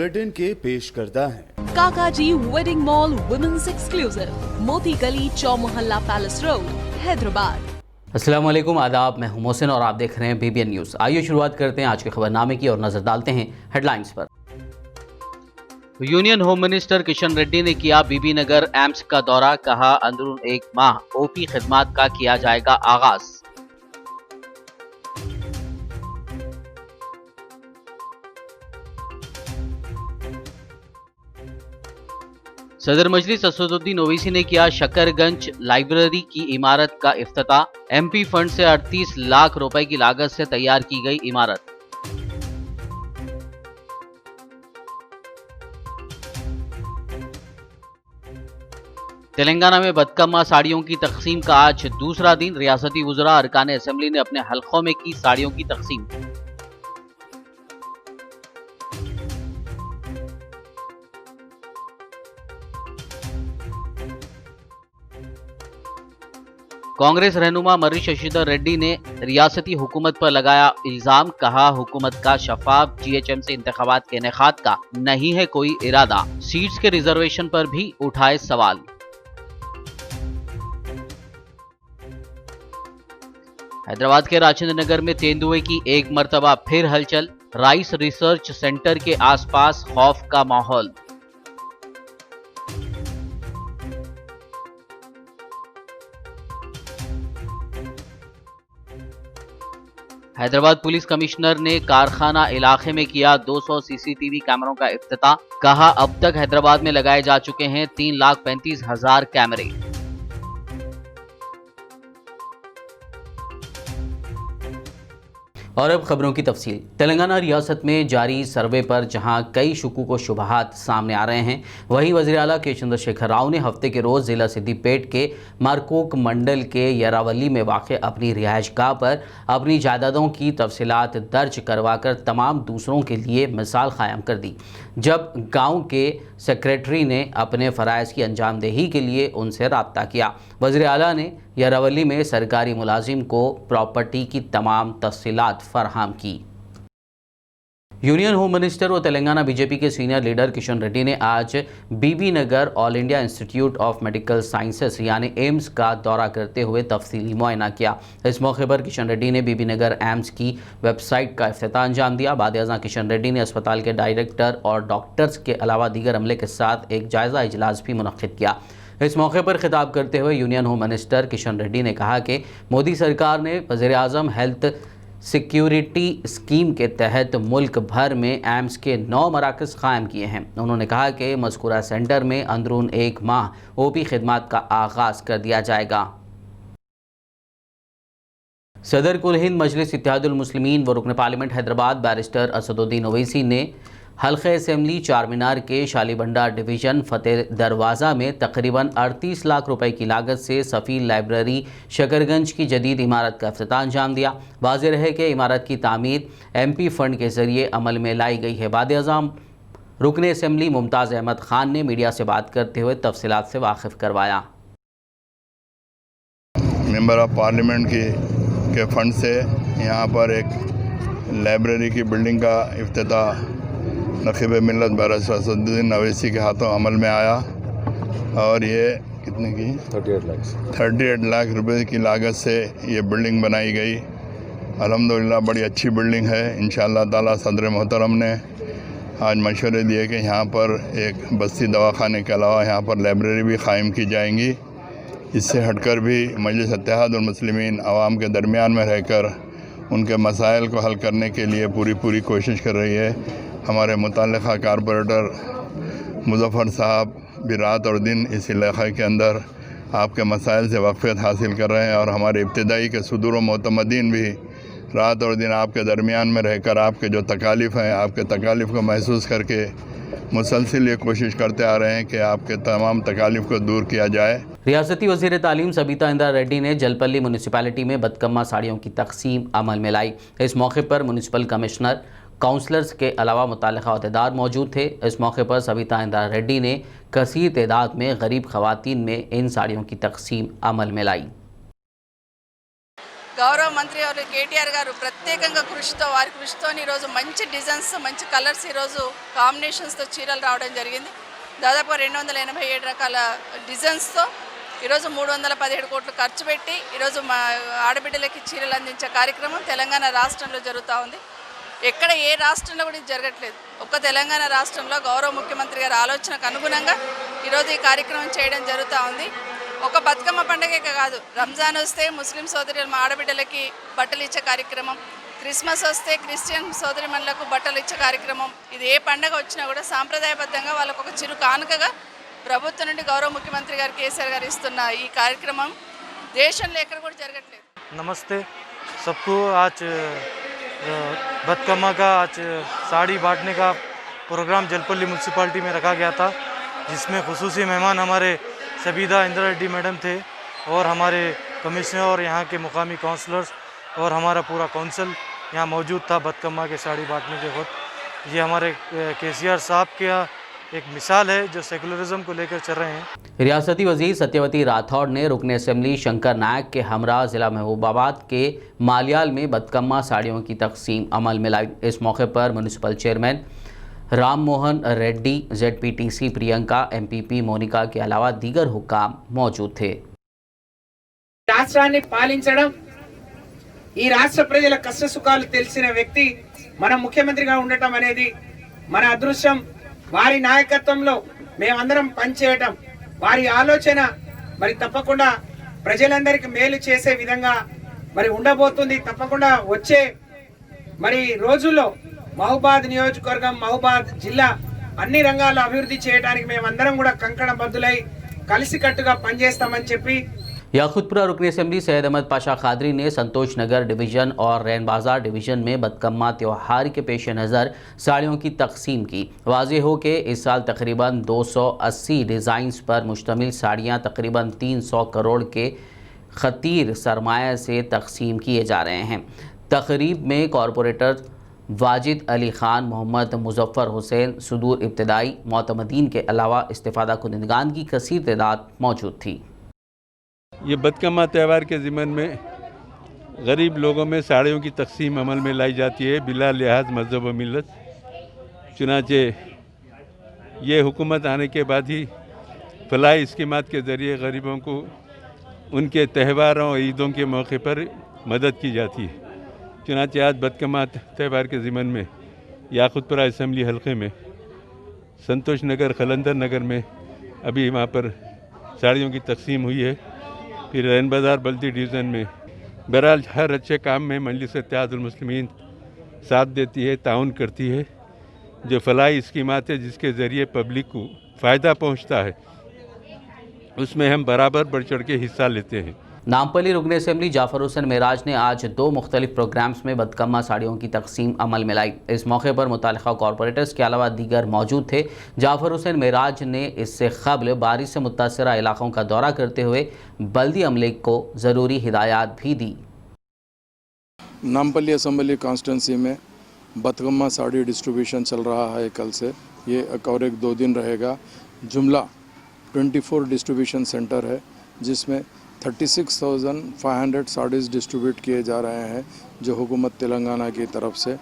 Bulletin के पेश करता है काकाजी वेडिंग मॉल वुमेन्स एक्सक्लूसिव, मोती गली, चौमोहल्ला पैलेस रोड, हैदराबाद। अस्सलाम वालेकुम, आदाब। मैं हूं मोहसिन और आप देख रहे हैं BBN न्यूज़। आइए शुरुआत करते हैं आज के खबरनामे की और नजर डालते हैं हेडलाइंस पर। Union home minister Kishan Reddy ने किया बीबी नगर एम्स का दौरा, कहा अंदरून एक माह OP खिदमात का किया जाएगा आगाज। सदर मजलिस असदुद्दीन ओवैसी ने किया शकरगंज लाइब्रेरी की इमारत का इफ्तिताह, MP फंड से 38 लाख रुपए की लागत से तैयार की गई इमारत। तेलंगाना में बदकम्मा साड़ियों की तकसीम का आज दूसरा दिन, रियासती वुज़रा अरकान असेंबली ने अपने हलकों में की साड़ियों की तकसीम। कांग्रेस रहनुमा मर्री शशिधर रेड्डी ने रियासती हुकूमत पर लगाया इल्जाम, कहा हुकूमत का शफाफ GHMC इंतखाबात के इनेकाद का नहीं है कोई इरादा, सीट्स के रिजर्वेशन पर भी उठाए सवाल। हैदराबाद के राजेंद्र नगर में तेंदुए की एक मर्तबा फिर हलचल, राइस रिसर्च सेंटर के आसपास खौफ का माहौल। हैदराबाद पुलिस कमिश्नर ने कारखाना इलाके में किया 200 CCTV कैमरों का इफ्तिताह, कहा अब तक हैदराबाद में लगाए जा चुके हैं 3,35,000 कैमरे। और अब खबरों की तफसील। तेलंगाना रियासत में जारी सर्वे पर जहां कई शुकूक व शुबहात सामने आ रहे हैं, वहीं वज़ीर आला के चंद्रशेखर राव ने हफ्ते के रोज़ ज़िला सिद्दीपेट के मारकोक मंडल के यरावली में वाक़ अपनी रिहाइशगाह पर अपनी जायदादों की तफसीलात दर्ज करवाकर तमाम दूसरों के लिए मिसाल क़ायम कर दी। जब गाँव के सेक्रेटरी ने अपने फ़राइज़ की अंजामदेही के लिए उनसे रब्ता किया, वज़ीर आला ने यरावली में सरकारी मुलाजिम को प्रॉपर्टी की तमाम तफसीलात फराहम की। यूनियन होम मिनिस्टर व तेलंगाना BJP के सीनियर लीडर किशन रेड्डी ने आज Bibi Nagar all India institute of medical sciences यानी एम्स का दौरा करते हुए तफसीली मुआयना किया। इस मौके पर किशन रेड्डी ने बीबी नगर एम्स की वेबसाइट का इफ्तिताह अंजाम दिया। बाद-ए-अज़ां किशन रेड्डी ने अस्पताल के डायरेक्टर और डॉक्टर्स के अलावा दीगर अमले के साथ एक जायज़ा इजलास भी मुनक्किद किया। इस मौके पर खिताब करते हुए union home minister Kishan Reddy ने कहा कि मोदी सरकार ने वज़ीर आज़म हेल्थ सिक्योरिटी स्कीम के तहत मुल्क भर में एम्स के 9 मराकज़ कायम किए हैं। उन्होंने कहा कि मज़कूरा सेंटर में अंदरून एक माह OP खिदमात का आगाज़ कर दिया जाएगा। सदर कुल हिंद मजलिस इत्तेहादुल मुस्लिमीन व रुकन पार्लियामेंट हैदराबाद बैरिस्टर असदुद्दीन ओवैसी ने हल्क़े असेंबली चारमीनार के शालीबंडा डिवीज़न फतेह दरवाज़ा में तकरीबन 38 लाख रुपए की लागत से सफ़ील लाइब्रेरी शकरगंज की जदीद इमारत का इफ्तिताह अंजाम दिया। वाज़ेह रहे कि इमारत की तामीर MP फंड के ज़रिए अमल में लाई गई है। बाद-ए-अज़ां रुकन असेंबली मुमताज़ अहमद ख़ान ने मीडिया से बात करते हुए तफसीलात से वाकिफ़ करवाया। मेंबर ऑफ पार्लियामेंट के फंड से यहाँ पर एक लाइब्रेरी की बिल्डिंग का इफ्तिताह नक़ीब मिल्लत बैरिस्टर असदुद्दीन ओवैसी के हाथों अमल में आया और ये कितने की 38 लाख रुपए की लागत से ये बिल्डिंग बनाई गई। अल्हम्दुलिल्लाह बड़ी अच्छी बिल्डिंग है। इंशाअल्लाह ताला सदर मोहतरम ने आज मशवरे दिए कि यहाँ पर एक बस्ती दवाखाने के अलावा यहाँ पर लाइब्रेरी भी क़ायम की जाएंगी। इससे हटकर भी मजलिस इत्तेहादुल मुस्लिमीन आवाम के दरमियान में रहकर उनके मसाइल को हल करने के लिए पूरी कोशिश कर रही है। हमारे मुतल्लिक़ा कारपोरेटर मुज़फ़्फ़र साहब भी रात और दिन इस इलाक़े के अंदर आपके मसाइल से वाक़फ़ियत हासिल कर रहे हैं और हमारे इब्तिदाई के सुदूर मोतमदीन भी रात और दिन आपके दरमियान में रहकर आपके जो तकालीफ़ हैं, आपके तकालीफ़ को महसूस करके मुसलसिल ये कोशिश करते आ रहे हैं कि आपके तमाम तकालीफ़ को दूर किया जाए। रियासती वज़ीर तालीम सबिता इंदिरा रेड्डी ने जलपल्ली म्यूनिसिपैलिटी में बदकम्मा साड़ियों की तकसीम अमल में लाई। इस मौके पर म्यूनिसिपल कमिश्नर, काउंसलर्स के अलावा मुतल्लिक़ा अहदेदार मौजूद थे। इस मौके पर सबिता इंदिरा रेड्डी ने कसीर तादाद में गरीब ख़वातीन में इन साड़ियों की तकसीम अमल में लाई। గౌరవ మంత్రి వారు కేటీఆర్ గారు ప్రత్యేకంగా వారి కృషితో ఈరోజు మంచి డిజైన్స్ మంచి కలర్స్ ఈరోజు కాంబినేషన్స్తో చీరలు రావడం జరిగింది. దాదాపు 287 రకాల డిజైన్స్తో ఈరోజు 317 కోట్లు ఖర్చు పెట్టి ఈరోజు మా ఆడబిడ్డలకి చీరలు అందించే కార్యక్రమం తెలంగాణ రాష్ట్రంలో జరుగుతూ ఉంది. ఎక్కడ ఏ రాష్ట్రంలో కూడా ఇది జరగట్లేదు. ఒక్క తెలంగాణ రాష్ట్రంలో గౌరవ ముఖ్యమంత్రి గారి ఆలోచనకు అనుగుణంగా ఈరోజు ఈ కార్యక్రమం చేయడం జరుగుతూ ఉంది. ఒక బతుకమ్మ పండుగ కాదు, రంజాన్ వస్తే ముస్లిం సోదరులు మా ఆడబిడ్డలకి బట్టలు ఇచ్చే కార్యక్రమం, క్రిస్మస్ వస్తే క్రిస్టియన్ సోదరిమణులకు బట్టలు ఇచ్చే కార్యక్రమం, ఇది ఏ పండుగ వచ్చినా కూడా సాంప్రదాయబద్ధంగా వాళ్ళకు ఒక చిరు కానుకగా ప్రభుత్వం నుండి గౌరవ ముఖ్యమంత్రి గారు కేసీఆర్ గారు ఇస్తున్న ఈ కార్యక్రమం దేశంలో ఎక్కడ కూడా జరగట్లేదు. नमस्ते सबको। आज बदकम्मा का आज साड़ी बांटने का प्रोग्राम जलपल्ली म्यूनसिपाल्टी में रखा गया था, जिसमें खुसूसी मेहमान हमारे सबीदा इंदिरा रेड्डी मैडम थे और हमारे कमिश्नर और यहाँ के मुकामी काउंसलर्स और हमारा पूरा काउंसिल यहाँ मौजूद था बदकम्मा के साड़ी बांटने के वक्त। ये हमारे केसीआर साहब का एक मिसाल है जो सेकुलरिज्म को लेकर चल रहे हैं। रियासती वजीर सत्यवती राठौड़ ने रुकन असेंबली शंकर नायक के हमरा ज़िला महबूबाबाद के मालियाल में बदकम्मा साड़ियों की तकसीम अमल में लाई। इस मौके पर municipal chairman Ram Mohan Reddy, ZPTC Priyanka, MPP Monika के अलावा दीगर हुक्काम मौजूद थे। రాష్ట్రాన్ని పాలించడం, ఈ రాష్ట్ర ప్రజల కష్ట సుఖాలు తెలిసిన వ్యక్తి మన ముఖ్యమంత్రిగా ఉండటం అనేది మన అదృష్టం. వారి నాయకత్వంలో మేమందరం పనిచేయటం, వారి ఆలోచన మరి తప్పకుండా ప్రజలందరికీ మేలు చేసే విధంగా మరి ఉండబోతుంది. తప్పకుండా వచ్చే మరి రోజుల్లో మహబూబాద్ నియోజకవర్గం, మహబూబాద్ జిల్లా అన్ని రంగాల్లో అభివృద్ధి చేయడానికి మేమందరం కూడా కంకణబద్ధులై కలిసికట్టుగా పనిచేస్తామని చెప్పి याकुतपुरा रुकन असेंबली सैयद अहमद पाशा खादरी ने संतोष नगर डिवीज़न और रैन बाज़ार डिवीज़न में बदकम्मा त्यौहार के पेश नज़र साड़ियों की तकसीम की। वाज़ेह हो कि इस साल तकरीबन 280 डिज़ाइंस पर मुश्तमिल साड़ियाँ तकरीबन 300 करोड़ के खतीर सरमाया से तकसीम किए जा रहे हैं। तकरीब में कॉरपोरेटर वाजिद अली ख़ान, मोहम्मद मुजफ्फर हुसैन, सुदूर इब्तदाई मोतमदीन के अलावा इस्तिफ़ादा कुनिंदगान की कसीर तादाद मौजूद थी। ये बदकम्मा त्यौहार के ज़िमन में गरीब लोगों में साड़ियों की तकसीम अमल में लाई जाती है बिला लिहाज मज़हब व मिलत। चुनाचे ये हुकूमत आने के बाद ही फलाही स्कीमात के ज़रिए गरीबों को उनके त्योहारों और ईदों के मौके पर मदद की जाती है। चुनाचे आज बदकम्मा त्यौहार के ज़िमन में याकुतपुरा असम्बली हल्के में संतोष नगर, खलंदर नगर में अभी वहाँ पर साड़ियों की तकसीम हुई है। फिर रैन बाज़ार बल्दी डिवीज़न में बहरहाल हर अच्छे काम में मजलिस इत्तेहादुल मुस्लिमीन साथ देती है, ताउन करती है। जो फलाही स्कीमात है जिसके ज़रिए पब्लिक को फ़ायदा पहुंचता है उसमें हम बराबर बढ़ चढ़ के हिस्सा लेते हैं। नामपल्ली रुकन असेंबली जाफर हुसैन मेराज ने आज 2 मुख्तलिफ प्रोग्राम्स में बदकम्मा साड़ियों की तकसीम अमल में लाई। इस मौके पर मुतालिका कॉरपोरेटर्स के अलावा दीगर मौजूद थे। जाफर हुसैन मेराज ने इससे कबल बारिश से मुतासरा इलाकों का दौरा करते हुए बल्दी अमले को ज़रूरी हिदायत भी दी। नामपल्ली असेंबली कॉन्स्टिट्यूंसी में बदकम्मा साड़ी डिस्ट्रीब्यूशन चल रहा है कल से, ये और एक 2 दिन रहेगा। जुमला 24 डिस्ट्रीब्यूशन सेंटर है जिसमें 36,500 साड़ीज़ डिस्ट्रीब्यूट किए जा रहे हैं जो हुकूमत तेलंगाना की तरफ से।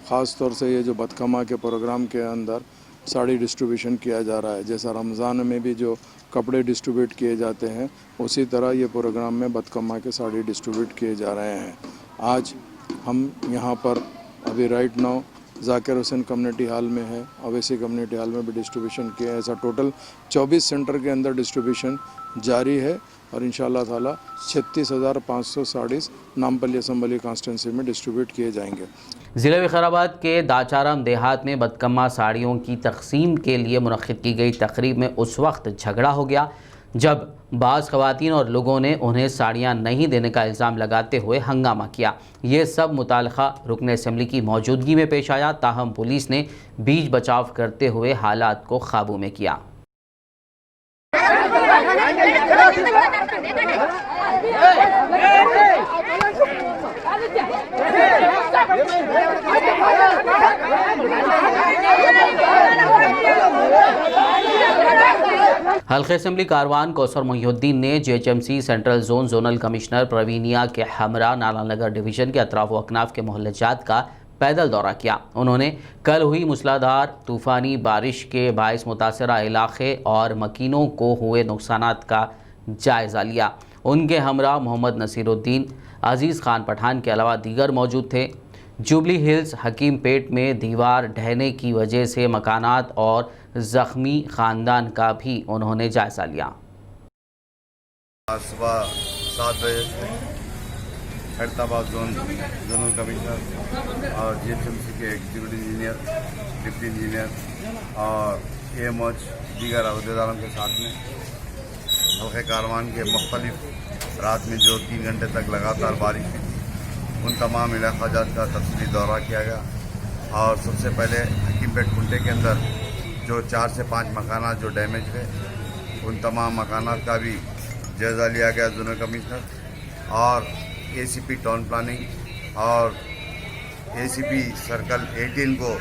ख़ास तौर से ये जो बदकम्मा के प्रोग्राम के अंदर साड़ी डिस्ट्रीब्यूशन किया जा रहा है, जैसा रमज़ान में भी जो कपड़े डिस्ट्रीब्यूट किए जाते हैं उसी तरह ये प्रोग्राम में बदकम्मा के साड़ी डिस्ट्रीब्यूट किए जा रहे हैं। आज हम यहाँ पर अभी right now Zakir Hussain community hall में है, अवैसी कम्युनिटी हॉल में भी डिस्ट्रीब्यूशन किया है। ऐसा टोटल 24 सेंटर के अंदर डिस्ट्रीब्यूशन जारी है और इंशाअल्लाह ताला 36,500 साड़ीज़ नामपल्ली असेंबली कॉन्स्टिट्यूंसी में डिस्ट्रीब्यूट किए जाएंगे। ज़िले विकाराबाद के दाचाराम देहात में बदकम्मा साड़ियों की तकसीम के लिए मुनक़्क़िद की गई तकरीब में उस वक्त झगड़ा हो गया जब बाज़ ख़वातीन और लोगों ने उन्हें साड़ियाँ नहीं देने का इल्ज़ाम लगाते हुए हंगामा किया। ये सब मुतालिका रुकन असेंबली की मौजूदगी में पेश आया, ताहम पुलिस ने बीच बचाव करते हुए हालात को काबू में किया। हल्के असेंबली कारवान कौसर मोहिउद्दीन ने जेएचएमसी सेंट्रल जोनल कमिश्नर प्रवीनिया के हमरा नालानगर डिवीजन के अतराफ व अकनाफ के मोहल्ले जात का पैदल दौरा किया। उन्होंने कल हुई मूसलाधार तूफ़ानी बारिश के बाइस मुतासरा इलाके और मकीनों को हुए नुकसानात का जायज़ा लिया। उनके हमरा मोहम्मद नसीरुद्दीन, अजीज़ खान पठान के अलावा दीगर मौजूद थे। जुबली हिल्स हकीम पेट में दीवार ढहने की वजह से मकानात और ज़ख्मी ख़ानदान का भी उन्होंने जायज़ा लिया। सुबह 7 बजे से खैरताबाद जोनल कमिश्नर और जेएचएमसी के एग्जीक्यूटिव इंजीनियर, डिप्टी इंजीनियर और एएमओच दीगर अहदेदारों के साथ में हल्के कारवान के मुख्तलिफ रात में जो 3 घंटे तक लगातार बारिश हुई थी, उन तमाम इलाक़ाजात का तफसीली दौरा किया गया। और सबसे पहले हकीमपेट कुंटे के अंदर जो 4 से 5 मकानात जो डैमेज हुए, उन तमाम मकानात का भी जायज़ा लिया गया जोनल कमिश्नर और एसीपी टाउन प्लानिंग और एसीपी सर्कल 18 को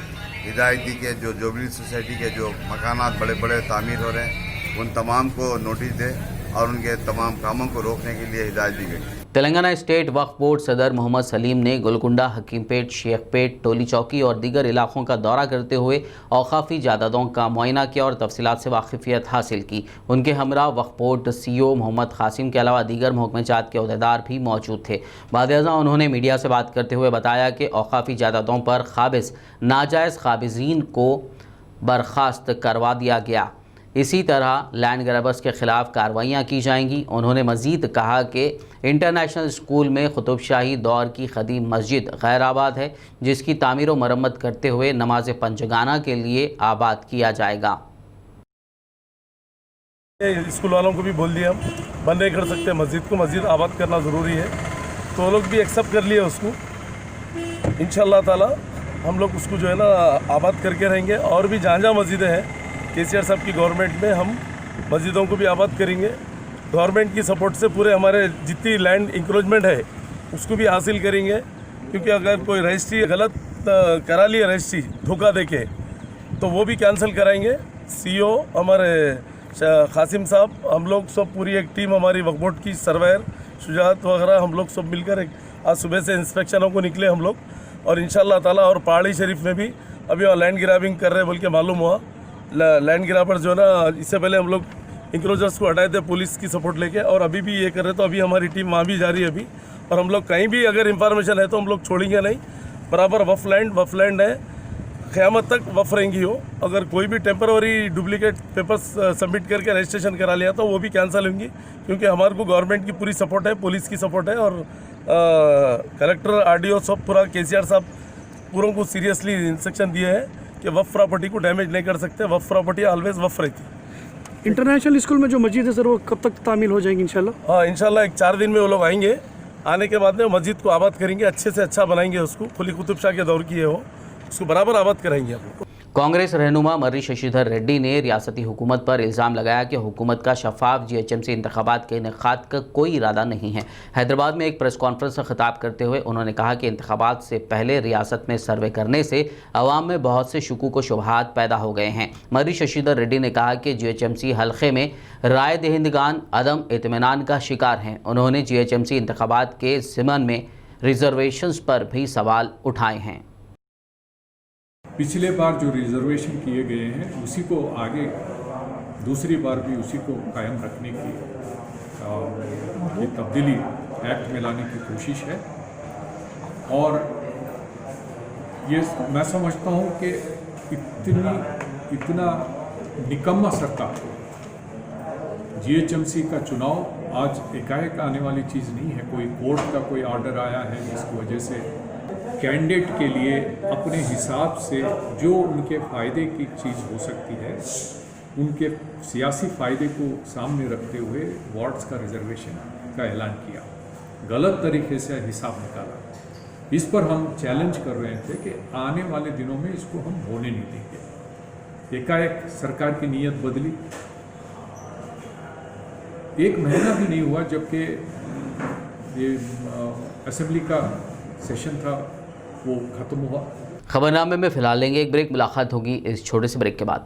हिदायत दी कि जो जुबली सोसाइटी के जो मकानात बड़े बड़े तामीर हो रहे हैं, उन तमाम को नोटिस दे और उनके तमाम कामों को रोकने के लिए हिदायत दी गई। तेलंगाना स्टेट वक्फ बोर्ड सदर मोहम्मद सलीम ने गोलकुंडा, हकीमपेट, शेखपेट, टोली चौकी और दीगर इलाकों का दौरा करते हुए औकाफी जायदादों का मुआयना किया और तफसीलात से वाकिफियत हासिल की। उनके हमरा वक्फ बोर्ड सीईओ मोहम्मद कासिम के अलावा दीगर महकमेजात के अहदेदार भी मौजूद थे। बाद-ए-आज़ा उन्होंने मीडिया से बात करते हुए बताया कि औकाफी जायदादों पर काबिज नाजायज़ काबिज़ीन को बर्खास्त करवा दिया गया। इसी तरह लैंड ग्रैबर्स के खिलाफ कार्रवाइयाँ की जाएंगी। उन्होंने मज़ीद कहा कि इंटरनेशनल स्कूल में कुतुबशाही दौर की कदीम मस्जिद गैर आबाद है, जिसकी तामीर व मरम्मत करते हुए नमाज पंजगाना के लिए आबाद किया जाएगा। स्कूल वालों को भी बोल दिया हम बंद नहीं कर सकते मस्जिद को, मस्जिद आबाद करना ज़रूरी है, तो वो लोग भी एक्सेप्ट कर लिए उसको। इंशाअल्लाह ताला हम लोग उसको जो है ना आबाद करके रहेंगे। और भी जहाँ जहाँ मस्जिदें हैं केसीआर साहब की गवर्नमेंट में हम मस्जिदों को भी आबाद करेंगे। गवर्नमेंट की सपोर्ट से पूरे हमारे जितनी लैंड इंक्रोचमेंट है उसको भी हासिल करेंगे, क्योंकि अगर कोई रजिस्ट्री गलत करा लिया रजिस्ट्री धोखा देके तो वो भी कैंसिल कराएंगे। सीईओ हमारे कासिम साहब, हम लोग सब पूरी एक टीम हमारी वक्फ बोर्ड की, सर्वेयर शुजात वगैरह हम लोग सब मिलकर आज सुबह से इंस्पेक्शनों को निकले हम लोग। और इंशाअल्लाह ताला और पहाड़ी शरीफ में भी अभी वहाँ लैंड ग्रैबिंग कर रहे बोल के मालूम हुआ। लैंड ग्रैबर जो है ना, इससे पहले हम लोग इंक्रोचर्स को हटाए थे पुलिस की सपोर्ट लेके, और अभी भी ये कर रहे, तो अभी हमारी टीम वहाँ भी जा रही है अभी। और हम लोग कहीं भी अगर इंफॉर्मेशन है तो हम लोग छोड़ेंगे नहीं। बराबर वफ लैंड है, क़यामत तक वफ रहेंगी हो। अगर कोई भी टेम्पररी डुप्लीकेट पेपर्स सबमिट करके रजिस्ट्रेशन करा लिया तो वो भी कैंसिल होंगी, क्योंकि हमारे को गवर्नमेंट की पूरी सपोर्ट है, पुलिस की सपोर्ट है। और कलेक्टर, आरडीओ सब पूरा केसीआर साहब पूरों को सीरियसली इंस्ट्रक्शन दिए हैं कि वफ प्रॉपर्टी को डैमेज नहीं कर सकते। वफ प्रॉपर्टी ऑलवेज वफ रहती है। इंटरनेशनल स्कूल में जो मस्जिद है सर, वो कब तक तामील हो जाएंगी इंशाल्लाह? हाँ, इंशाल्लाह 1-4 दिन में वो लोग आएंगे। आने के बाद में मस्जिद को आबाद करेंगे, अच्छे से अच्छा बनाएंगे उसको। कुली कुतुब शाह के दौर की है वो, उसको बराबर आबाद कराएंगे हम लोग। कांग्रेस रहनुमा मर्री शशिधर रेड्डी ने रियासती हुकूमत पर इल्ज़ाम लगाया कि हुकूमत का शफाफ जीएचएमसी इंतखाबात के इनेकाद का कोई इरादा नहीं है। हैदराबाद में एक प्रेस कॉन्फ्रेंस से खिताब करते हुए उन्होंने कहा कि इंतखाबात से पहले रियासत में सर्वे करने से अवाम में बहुत से शुकूक व शुबहात पैदा हो गए हैं। मर्री शशिधर रेड्डी ने कहा कि जीएचएमसी हल्के में राय दहिंदगान अदम इत्मीनान का शिकार हैं। उन्होंने जीएचएमसी इंतखाबात के ज़िमन में रिजर्वेशंस पर भी सवाल उठाए हैं। पिछले बार जो रिजर्वेशन किए गए हैं उसी को आगे दूसरी बार भी उसी को कायम रखने की तब्दीली एक्ट में लाने की कोशिश है। और ये मैं समझता हूँ कि इतना निकम्मा सरकार, जीएचएमसी का चुनाव आज एकाएक आने वाली चीज़ नहीं है। कोई कोर्ट का कोई ऑर्डर आया है जिसकी वजह से कैंडिडेट के लिए अपने हिसाब से जो उनके फ़ायदे की चीज़ हो सकती है, उनके सियासी फ़ायदे को सामने रखते हुए वार्ड्स का रिजर्वेशन का ऐलान किया, गलत तरीके से हिसाब निकाला। इस पर हम चैलेंज कर रहे थे कि आने वाले दिनों में इसको हम होने नहीं देंगे। एकाएक सरकार की नीयत बदली, 1 महीना भी नहीं हुआ जबकि ये असेंबली का सेशन था वो खत्म हुआ। खबरनामे में फिलहाल लेंगे एक ब्रेक, मुलाकात होगी इस छोटे से ब्रेक के बाद।